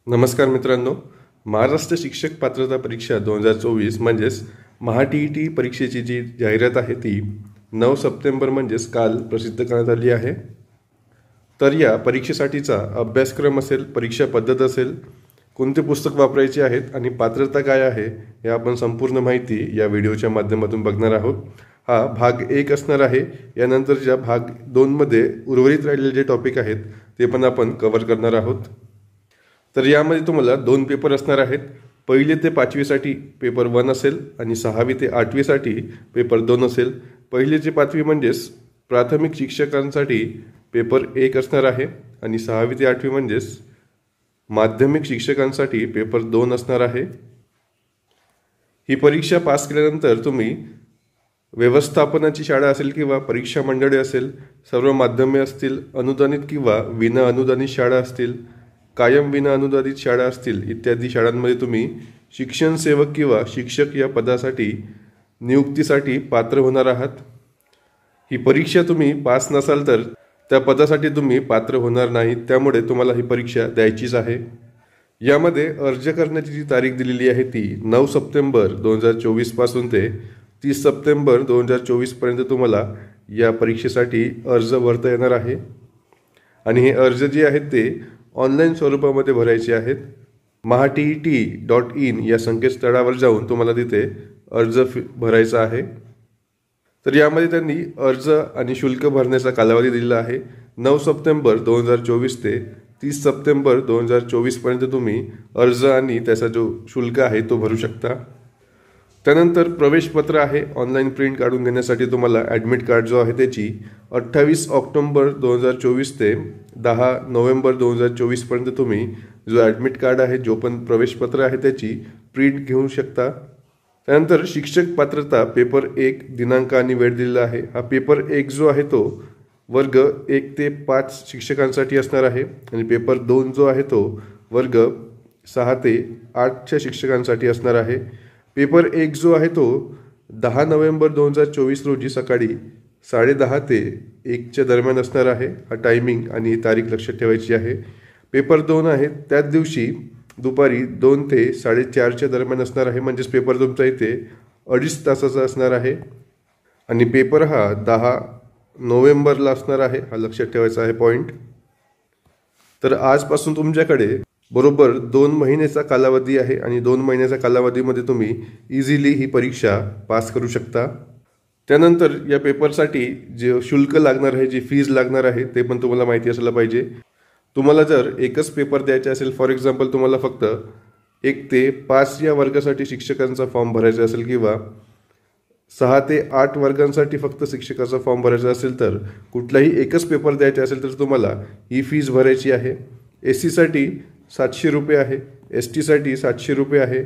नमस्कार मित्रांनो, महाराष्ट्र शिक्षक पात्रता परीक्षा 2024 म्हणजेच महा-टी-ई-टी परीक्षेची जी जाहिरात आहे ती 9 सप्टेंबर म्हणजेच काल प्रसिद्ध करण्यात आली आहे। तर या परीक्षेसाठीचा अभ्यासक्रम असेल, परीक्षा पद्धत असेल, कोणते पुस्तक वापरायचे आहेत आणि पात्रता काय आहे हे आपण संपूर्ण माहिती या व्हिडिओच्या माध्यमातून बघणार आहोत। हा भाग 1 असणार आहे। यानंतरच्या भाग 2 मध्ये उर्वरित राहिलेले जे टॉपिक आहेत ते पण आपण कव्हर करणार आहोत। तर यामध्ये तुम्हाला 2 पेपर असणार आहेत। पहिले ते 5वी साठी पेपर 1 असेल आणि 6वी ते 8वी साठी पेपर 2 असेल। पहिले ते 5वी म्हणजेच प्राथमिक शिक्षकांसाठी पेपर 1 असणार आहे आणि 6वी ते 8वी म्हणजेच माध्यमिक शिक्षकांसाठी पेपर 2 असणार आहे। ही परीक्षा पास केल्यानंतर तुम्ही व्यवस्थापनाची शाळा असेल किंवा परीक्षा मंडळे असेल, सर्व माध्यमे असतील, अनुदानित किंवा विना अनुदानित शाळा असतील, कायम विना अनुदानित शाळा असतील इत्यादी शाळांमध्ये तुम्ही शिक्षण सेवक किंवा शिक्षक या पदासाठी नियुक्तीसाठी पात्र होणार आहात। ही परीक्षा तुम्ही पास नसाल तर त्या पदासाठी तुम्ही पात्र होणार नाही, त्यामुळे तुम्हाला ही परीक्षा द्यायचीच आहे। यामध्ये अर्ज करण्याची जी तारीख दिलेली आहे ती 9 सप्टेंबर 2024 पासून ते 30 सप्टेंबर 2024 पर्यंत तुम्हाला या परीक्षेसाठी अर्ज भरता येणार आहे आणि हे अर्ज जे आहेत ते ऑनलाईन स्वरूपामध्ये भरायचे आहेत। maha-tii.in या संकेतस्थळावर जाऊन तुम्हाला तिथे अर्ज भरायचा आहे। तर यामध्ये त्यांनी अर्ज आणि शुल्क भरण्याचा कालावधी दिलेला आहे 9 सप्टेंबर 2024 ते 30 सप्टेंबर 2024 पर्यंत तुम्ही अर्ज आणि त्याचा जो शुल्क आहे तो भरू शकता। त्यानंतर प्रवेशपत्र आहे, ऑनलाईन प्रिंट काढून घेण्यासाठी तुम्हाला ॲडमिट कार्ड जो आहे त्याची 28 ऑक्टोबर 2024 ते 10 नोव्हेंबर 2024 पर्यंत तुम्ही जो ॲडमिट कार्ड आहे, जो पण प्रवेशपत्र आहे त्याची प्रिंट घेऊ शकता। त्यानंतर शिक्षक पात्रता पेपर 1 दिनांक आणि वेळ दिलेला आहे। हा पेपर 1 जो आहे तो वर्ग 1 ते 5 शिक्षकांसाठी असणार आहे आणि पेपर 2 जो आहे तो वर्ग 6 ते 8च्या शिक्षकांसाठी असणार आहे। पेपर 1 जो आहे तो 10 नोव्हेंबर 2024 रोजी सकाळी 10:30 ते 1च्या दरम्यान असणार आहे। हा टायमिंग आणि ही तारीख लक्षात ठेवायची आहे। पेपर 2 आहे त्याच दिवशी दुपारी 2 ते 4:30च्या दरम्यान असणार आहे, म्हणजेच पेपर तुमचा इथे 2.5 तासाचा असणार आहे आणि पेपर हा 10 नोव्हेंबरला असणार आहे। हा लक्षात ठेवायचा आहे पॉईंट। तर आजपासून तुमच्याकडे बरोबर 2 महिन्याचा कालावधी आहे आणि 2 महिन्याच्या कालावधीमध्ये तुम्ही इझिली ही परीक्षा पास करू शकता। त्यानंतर या पेपरसाठी जे शुल्क लागणार आहे, जी फीज लागणार आहे ते पण तुम्हाला माहिती असायला पाहिजे। तुम्हाला जर एकच पेपर द्यायचा असेल, फॉर एक्झाम्पल तुम्हाला फक्त 1 ते 5 या वर्गासाठी शिक्षकांचा फॉर्म भरायचा असेल किंवा 6 ते 8 वर्गांसाठी फक्त शिक्षकाचा फॉर्म भरायचा असेल, तर कुठलाही एकच पेपर द्यायचा असेल तर तुम्हाला ही फीज भरायची आहे। SC साठी 700 रुपये आहे, ST साठी 700 रुपये आहे,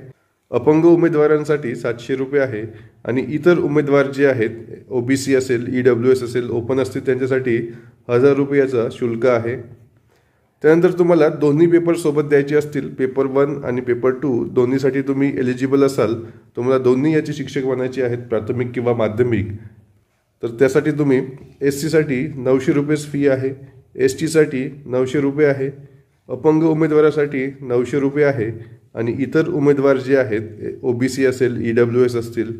अपंग उमेदवारांसाठी 700 रुपये आहे आणि इतर उमेदवार जे आहेत OBC असेल, EWS असेल, ओपन असतील त्यांच्यासाठी 1000 रुपयाचा शुल्क आहे। त्यानंतर तुम्हाला दोन्ही पेपर सोबत द्यायचे असतील, पेपर 1 आणि पेपर 2 दोन्हीसाठी तुम्ही एलिजिबल असाल, तुम्हाला दोन्ही याचे शिक्षक बनायचे आहेत, प्राथमिक किंवा माध्यमिक, तर त्यासाठी तुम्ही SC साठी 900 रुपये फी आहे, ST साठी 900 रुपये आहे, अपंग उमेदवारासाठी 900 रुपये आहे आणि इतर उमेदवार जे आहेत OBC असेल, EWS असतील,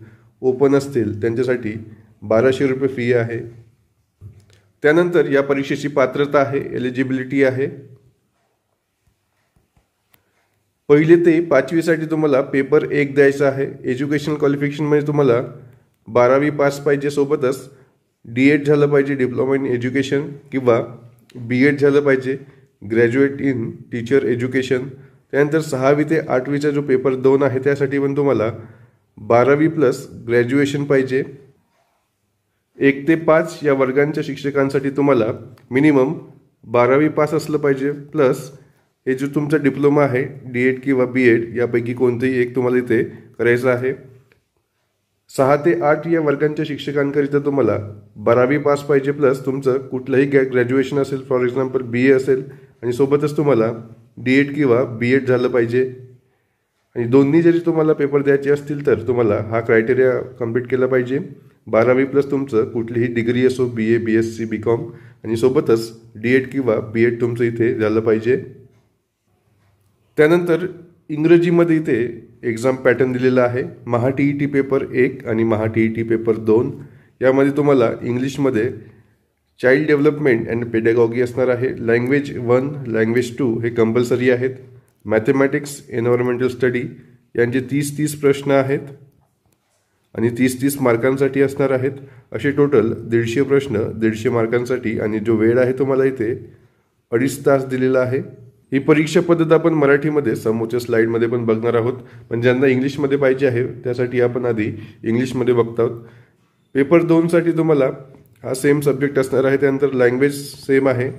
ओपन असतील त्यांच्यासाठी 1200 रुपये फी आहे। त्यानंतर या परीक्षेची पात्रता आहे, एलिजिबिलिटी आहे। पहिले ते 5वी साठी तुम्हाला पेपर 1 द्यायचा आहे। एज्युकेशनल क्वालिफिकेशन म्हणजे तुम्हाला 12वी पास पाहिजे, सोबतच D.Ed झालं पाहिजे, डिप्लोमा इन एज्युकेशन, किंवा B.Ed झालं पाहिजे, ग्रॅज्युएट इन टीचर एज्युकेशन। त्यानंतर 6वी ते 8वीचा जो पेपर 2 आहे त्यासाठी पण तुम्हाला 12वी प्लस ग्रॅज्युएशन पाहिजे। 1 ते 5 या वर्गांच्या शिक्षकांसाठी तुम्हाला मिनिमम 12वी पास असलं पाहिजे, प्लस हे जो तुमचा डिप्लोमा आहे D.Ed किंवा B.Ed यापैकी कोणतेही एक तुम्हाला इथे करायचं आहे। 6 ते 8 या वर्गांच्या शिक्षकांकरिता तुम्हाला 12वी पास पाहिजे, प्लस तुमचं कुठलंही ग्रॅज्युएशन असेल, फॉर एक्झाम्पल BA असेल आणि सोबतच तुम्हाला D.Ed किंवा B.Ed झालं पाहिजे। आणि दोन्ही जरी तुम्हाला पेपर द्यायचे असतील तर तुम्हाला हा क्रायटेरिया कंप्लीट केला पाहिजे। 12वी प्लस तुमचं कुठलीही डिग्री असो, BA, BSc, BCom आणि सोबतच D.Ed किंवा B.Ed तुमचं इथे झालं पाहिजे। त्यानंतर इंग्रजीमध्ये इथे एक्झाम पॅटर्न दिलेला आहे. महा TET पेपर 1 आणि महा TET पेपर 2. यामध्ये तुम्हाला इंग्लिशमध्ये चाइल्ड डेव्हलपमेंट अँड पेडॅगॉगी असणार आहे. लँग्वेज 1, लँग्वेज 2 हे कंपल्सरी आहेत. मॅथमॅटिक्स, एन्व्हायरमेंटल स्टडी यांचे 30-30 प्रश्न आहेत आणि 30-30 मार्कांसाठी असणार आहेत. असे टोटल 150 प्रश्न 150 मार्कांसाठी आणि जो वेळ आहे तुम्हाला इथे 2.5 तास दिलेला आहे. ही परीक्षा पद्धत आपण मराठीमध्ये समोरच्या स्लाईडमध्ये पण बघणार आहोत, पण ज्यांना इंग्लिशमध्ये पाहिजे आहे त्यासाठी आपण आधी इंग्लिशमध्ये बघत आहोत. पेपर 2साठी तुम्हाला हा सेम सब्जेक्ट असणार आहे. त्यानंतर लँग्वेज सेम आहे,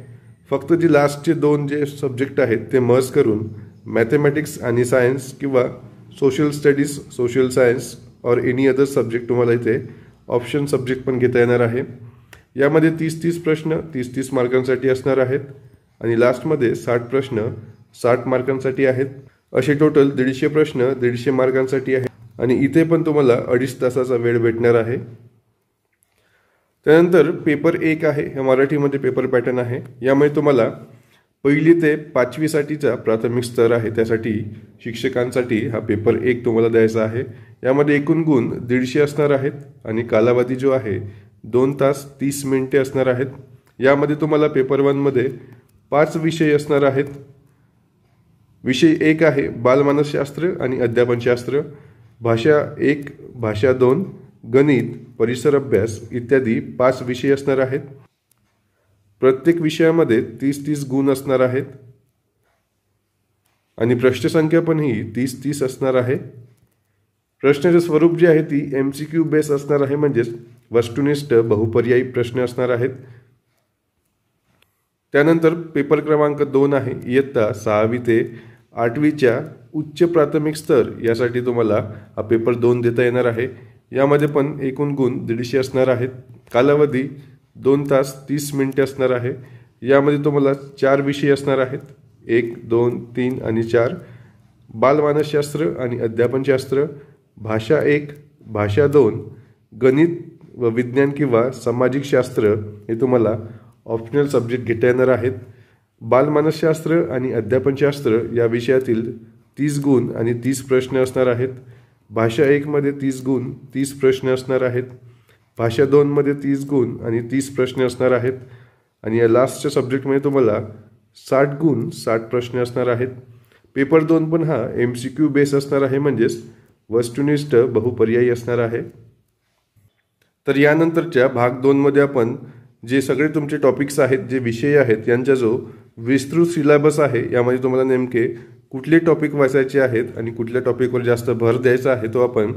फक्त जी लास्टचे 2 जे सब्जेक्ट आहेत ते मर्ज करून मॅथमॅटिक्स आणि सायन्स किंवा सोशल स्टडीज, सोशल सायन्स और एनी अदर सब्जेक्ट तुम्हाला इथे ऑप्शन सब्जेक्ट पण घेता येणार आहे. यामध्ये 30-30 प्रश्न 30-30 मार्कांसाठी असणार आहेत आणि लास्टमध्ये 60 प्रश्न 60 मार्कांसाठी आहेत. असे टोटल 150 प्रश्न 150 मार्कांसाठी आहेत आणि इथे पण तुम्हाला 2.5 तासाचा वेळ भेटणार आहे. त्यानंतर पेपर 1 आहे, हे मराठीमध्ये पेपर पॅटर्न आहे. यामुळे तुम्हाला 1ली ते 5वी साठीचा प्राथमिक स्तर आहे त्यासाठी शिक्षकांसाठी हा पेपर 1 तुम्हाला द्यायचा आहे. यामध्ये एकूण गुण 150 असणार आहेत आणि कालावधी जो आहे 2 तास 30 मिनिटे असणार आहेत. यामध्ये तुम्हाला पेपर 1मध्ये 5 विषय असणार आहेत. विषय 1 आहे बालमानसशास्त्र आणि अध्यापनशास्त्र, भाषा 1, भाषा 2, गणित, परिसर अभ्यास इत्यादी 5 विषय असणार आहेत. प्रत्येक विषयामध्ये 30-30 गुण असणार आहेत आणि प्रश्नसंख्या पण ही 30-30 असणार आहे. प्रश्नाचे स्वरूप जे आहे ती MCQ बेस असणार आहे, म्हणजेच वस्तुनिष्ठ बहुपर्यायी प्रश्न असणार आहेत. त्यानंतर पेपर क्रमांक 2 आहे, इयत्ता 6वी ते 8वीच्या उच्च प्राथमिक स्तर यासाठी तुम्हाला हा पेपर 2 देता येणार आहे. यामध्ये पण एकूण गुण 150 असणार आहेत. कालावधी 2 तास 30 मिनिटे असणार आहे. यामध्ये तुम्हाला 4 विषय असणार आहेत, 1, 2, 3 आणि 4. बालमानसशास्त्र आणि अध्यापनशास्त्र, भाषा 1, भाषा 2, गणित व विज्ञान किंवा सामाजिक शास्त्र हे तुम्हाला ऑप्शनल सब्जेक्ट घेता येणार आहेत. बालमानसशास्त्र आणि अध्यापनशास्त्र या विषयातील 30 गुण आणि 30 प्रश्न असणार आहेत. भाषा 1मध्ये 30 गुण 30 प्रश्न असणार आहेत. भाषा 2मध्ये 30 गुण आणि 30 प्रश्न असणार आहेत आणि या लास्टच्या सब्जेक्टमध्ये तुम्हाला 60 गुण 60 प्रश्न असणार आहेत. पेपर 2 पण हा MCQ बेस असणार आहे, म्हणजेच वस्तुनिष्ठ बहुपर्यायी असणार आहे. तर यानंतरच्या भाग 2मध्ये आपण जे सगळे तुमचे टॉपिक्स आहेत, जे विषय आहेत, यांचा जो विस्तृत सिलेबस आहे, यामध्ये तुम्हाला नेमके कुठले टॉपिक वाचायचे आहेत आणि कुठल्या टॉपिकवर जास्त भर द्यायचा आहे तो आपण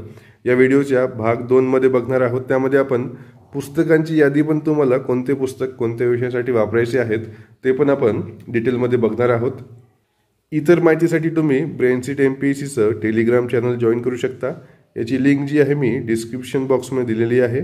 या व्हिडिओच्या भाग 2मध्ये बघणार आहोत. त्यामध्ये आपण पुस्तकांची यादी पण तुम्हाला कोणते पुस्तक कोणत्या विषयासाठी वापरायचे आहेत ते पण आपण डिटेलमध्ये बघणार आहोत. इतर माहितीसाठी तुम्ही ब्रेनसीट MPSCचं टेलिग्राम चॅनल जॉईन करू शकता. याची लिंक जी आहे मी डिस्क्रिप्शन बॉक्समध्ये दिलेली आहे.